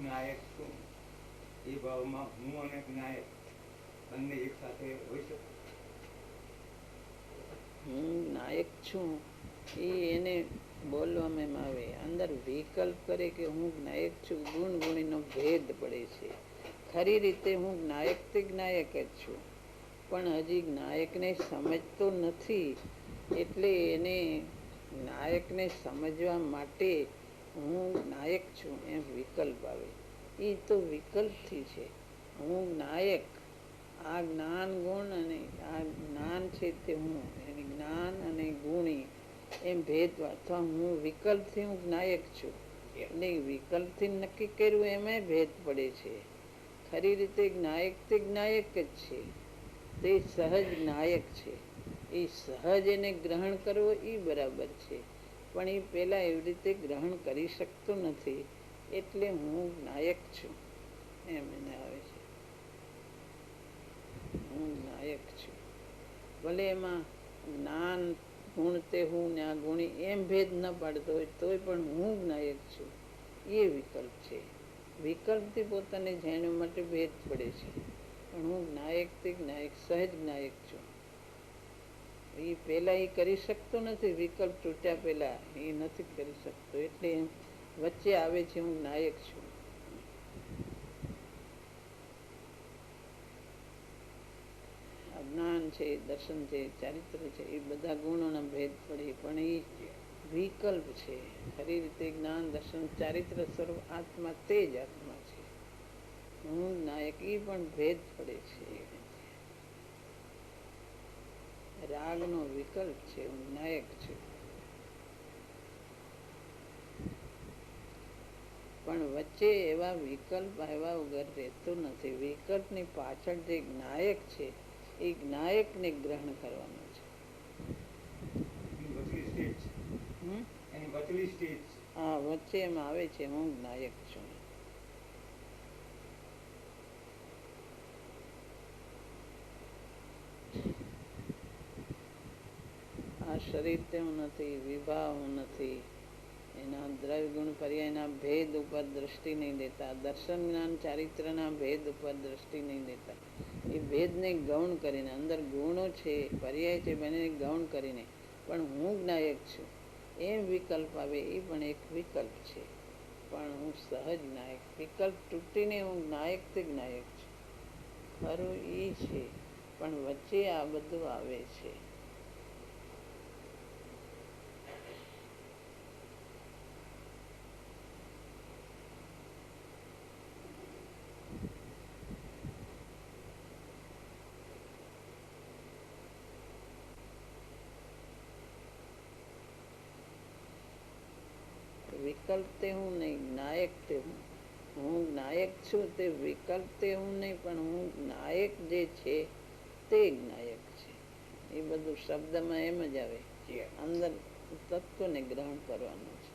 નાયક છું એ ભાવમાં હું અને નાયક બંને એક સાથે હોઈ શકે? હું નાયક છું એને બોલવામાં એમ આવે, અંદર વિકલ્પ કરે કે હું નાયક છું, ગુણ ગુણીનો ભેદ પડે છે. ખરી રીતે હું નાયક તે નાયક જ છું, પણ હજી નાયકને સમજતો નથી. એટલે એને નાયકને સમજવા માટે હું નાયક છું એમ વિકલ્પ આવે. એ તો વિકલ્પથી છે. હું નાયક, આ જ્ઞાન ગુણ અને આ જ્ઞાન છે તે હું, જ્ઞાન અને ગુણી એમ ભેદ. અથવા હું વિકલ્પથી હું નાયક છું એટલે વિકલ્પથી નક્કી કર્યું એમાં ભેદ પડે છે. ખરી રીતે નાયક તે નાયક જ છે, તે સહજ નાયક છે. એ સહજ એને ગ્રહણ કરવો એ બરાબર છે, પણ એ પેલા એવી રીતે ગ્રહણ કરી શકતો નથી. એટલે હું નાયક છું એમ એને આવે છે. હું નાયક છું. ભલે એમાં જ્ઞાન ગુણ તે હું ને આ ગુણી એમ ભેદ ન પાડતો હોય તોય પણ હું નાયક છું એ વિકલ્પ છે. વિકલ્પથી પોતાને જાણવા માટે ભેદ પડે છે. પણ હું નાયક તે નાયક સહજ નાયક છું. એ પેલા એ કરી શકતો નથી. વિકલ્પ તૂટ્યા પેલા એ નથી કરી શકતો, એટલે વચ્ચે આવે છે હું નાયક છું. જ્ઞાન છે, દર્શન છે, ચારિત્ર છે, એ બધા ગુણોના ભેદ પડે, પણ એ વિકલ્પ છે. ખરી રીતે જ્ઞાન દર્શન ચારિત્ર સ્વરૂપ આત્મા તે જ આત્મા છે. હું નાયક એ પણ ભેદ પડે છે. રાગનો વિકલ્પ છે, હું નાયક છું. પણ વચ્ચે એવા વિકલ્પ આવ્યા વગર રહેતો નથી. વિકલ્પની પાછળ જે નાયક છે એ નાયકને ગ્રહણ કરવાનું છે. હા, વચ્ચે એમ આવે છે હું નાયક છું. આ શરીર તેવું નથી, વિભાવ નથી. એના દ્રવ્ય ગુણ પર્યાયના ભેદ ઉપર દ્રષ્ટિ નહીં દેતા, દર્શન જ્ઞાન ચારિત્રના ભેદ ઉપર દ્રષ્ટિ નહીં દેતા. એ ભેદને ગૌણ કરીને, અંદર ગુણો છે, પર્યાય છે, બંને ગૌણ કરીને પણ હું નાયક છું એમ વિકલ્પ આવે. એ પણ એક વિકલ્પ છે, પણ હું સહજ નાયક. વિકલ્પ તૂટીને હું નાયક તે નાયક છું ખરું એ છે, પણ વચ્ચે આ બધું આવે છે. વિકલ્પ તે હું નહીં, નાયક તે હું. હું નાયક છું તે વિકલ્પ તે હું નહીં, પણ હું નાયક જે છે તે નાયક છે. એ બધું શબ્દમાં એમ જ આવે, અંદર તત્વને ગ્રહણ કરવાનું છે.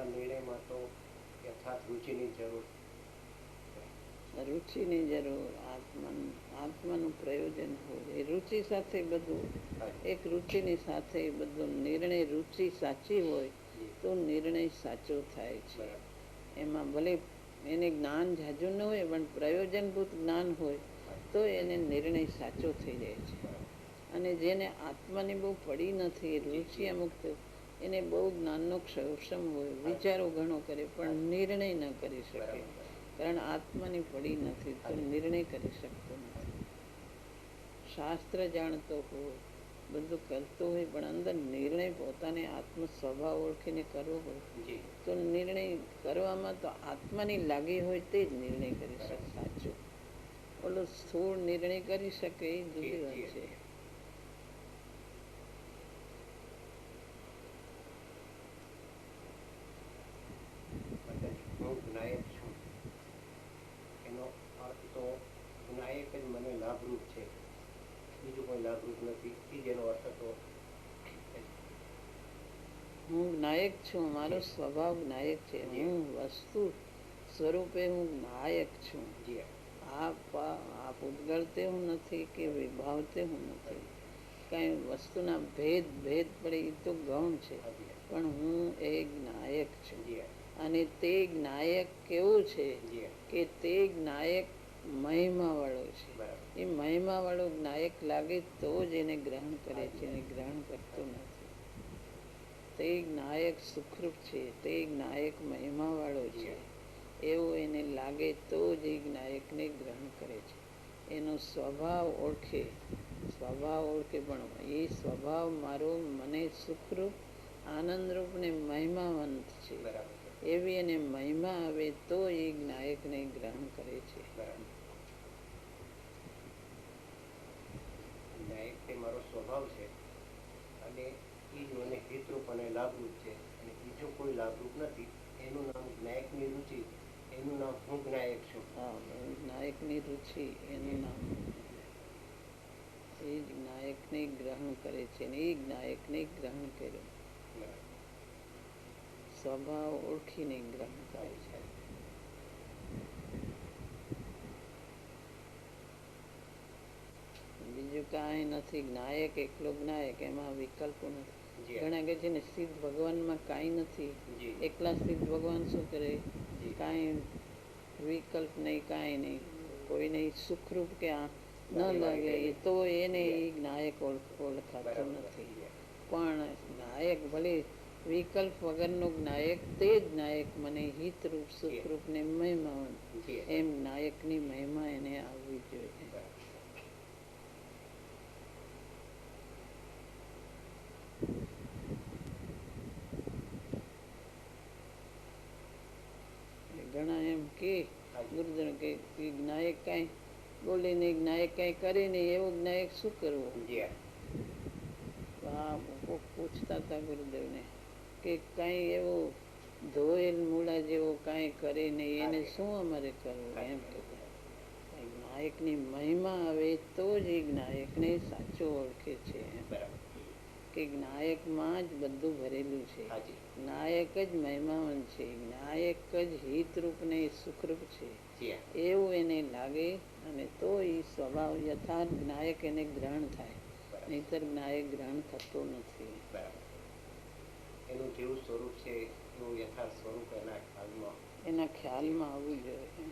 નિર્ણયમાં તો યથાર્થ રુચિની જરૂર. રુચિની જરૂર, આત્માનું પ્રયોજન હોય. એ રુચિ સાથે બધું, એક રુચિની સાથે બધું નિર્ણય. રુચિ સાચી હોય તો નિર્ણય સાચો થાય છે. એમાં ભલે એને જ્ઞાન ઝાઝું ન હોય, પણ પ્રયોજનભૂત જ્ઞાન હોય તો એને નિર્ણય સાચો થઈ જાય છે. અને જેને આત્માની બહુ પડી નથી, રુચિ અમુક, એને બહુ જ્ઞાનનો ક્ષોષમ હોય, વિચારો ઘણો કરે પણ નિર્ણય ન કરી શકે, કારણ આત્માની પડી નથી તો નિર્ણય કરી શકતો નથી. શાસ્ત્ર જાણતો હોય, બધું કરતો હોય, પણ અંદર નિર્ણય પોતાને આત્મ સ્વભાવ ઓળખીને કરવો હોય તો નિર્ણય કરવામાં તો આત્માની લાગી હોય તે જ નિર્ણય કરી શકે સાચો. ઓલો સ્થૂળ નિર્ણય કરી શકે એ જુદી વાત છે. હું નાયક છું લાભરૂપ છે, બીજું કોઈ લાભરૂપ નથી, એ જેનો અર્થ હતો. હું નાયક છું, મારો સ્વભાવ નાયક છે. હું વસ્તુ સ્વરૂપે હું નાયક છું. જી આ પૂતગળ તે હું નથી કે વિભાવ તે હું નથી. કઈ વસ્તુના ભેદ ભેદ પડે એ તો ગૌણ છે, પણ હું એક નાયક છું. અને તે જ્ઞાયક કેવું છે કે તે જ્ઞાયક મહિમા વાળો છે. એ મહિમા વાળો જ્ઞાયક લાગે તો જ એને ગ્રહણ કરે છે, એને ગ્રહણ કરતો નથી. તે જ્ઞાયક સુખરૂપ છે, તે જ્ઞાયક મહિમા વાળો છે એવું એને લાગે તો જ એ જ્ઞાયકને ગ્રહણ કરે છે. એનો સ્વભાવ ઓળખે, પણ એ સ્વભાવ મારો મને સુખરૂપ, આનંદરૂપ ને મહિમાવંત છે એવી એને મહિમા આવે તો એ જ્ઞાયકને ગ્રહણ કરે છે. ન્યાયિક તે મારો સ્વભાવ છે અને એ જ મને હિતરૂપ અને લાભરૂપ છે, અને બીજું કોઈ લાભરૂપ નથી. એનું નામ જ્ઞાયકની રુચિ, એનું નામ હું જ્ઞાયક છું. હા, જ્ઞાયકની રુચિ એનું નામ. એ જ જ્ઞાયકને ગ્રહણ કરે છે ને એ જ્ઞાયકને ગ્રહણ કર્યો. સ્વભાવ ઓળખીને ગ્રહણ કરે છે. બીજું કાંઈ નથી. જ્ઞાયક એકલો જ્ઞાયક, એમાં વિકલ્પો નથી. ઘણા કે છે ને સિદ્ધ ભગવાનમાં કાંઈ નથી, એકલા સિદ્ધ ભગવાન શું કરે, કાંઈ વિકલ્પ નહીં, કાંઈ નહીં, કોઈને સુખરૂપ કે ન લાગે તો એને એ જ્ઞાયક ઓળખાતો નથી. પણ જ્ઞાયક ભલે વિકલ્પ વગરનો જ્ઞાયક, તે જ જ્ઞાયક મને હિતરૂપ, સુખરૂપ ને મહિમાવંત, એમ જ્ઞાયકની મહિમા એને આવવી જોઈએ. ઘણા એમ કે ગુરુજન કે જ્ઞાયક કાંઈ બોલે નહીં, જ્ઞાયક કાંઈ કરે નહીં, એવો જ્ઞાયક શું કરવો? પૂછતા હતા ગુરુદેવને કે કાંઈ એવો ધોયેલ મૂળા જેવો કાંઈ કરે નહીં, એને શું અમારે કરવું? એમ કહેતા. જ્ઞાયકની મહિમા આવે તો જ એ જ્ઞાયકને સાચો ઓળખે છે. કે જ્ઞાયકમાં જ બધું ભરેલું છે. જ્ઞાયક જ મહિમાવંત છે, જ્ઞાયક જ હિતરૂપ ને સુખરૂપ છે એવું એને લાગે, અને તો એ સ્વભાવ યથાર્થ જ્ઞાયક એને ગ્રહણ થાય, નહીતર જ્ઞાયક ગ્રહણ થતો નથી. એનું જેવું સ્વરૂપ છે એવું યથાર્થ સ્વરૂપ એના ખ્યાલમાં આવવું જોઈએ.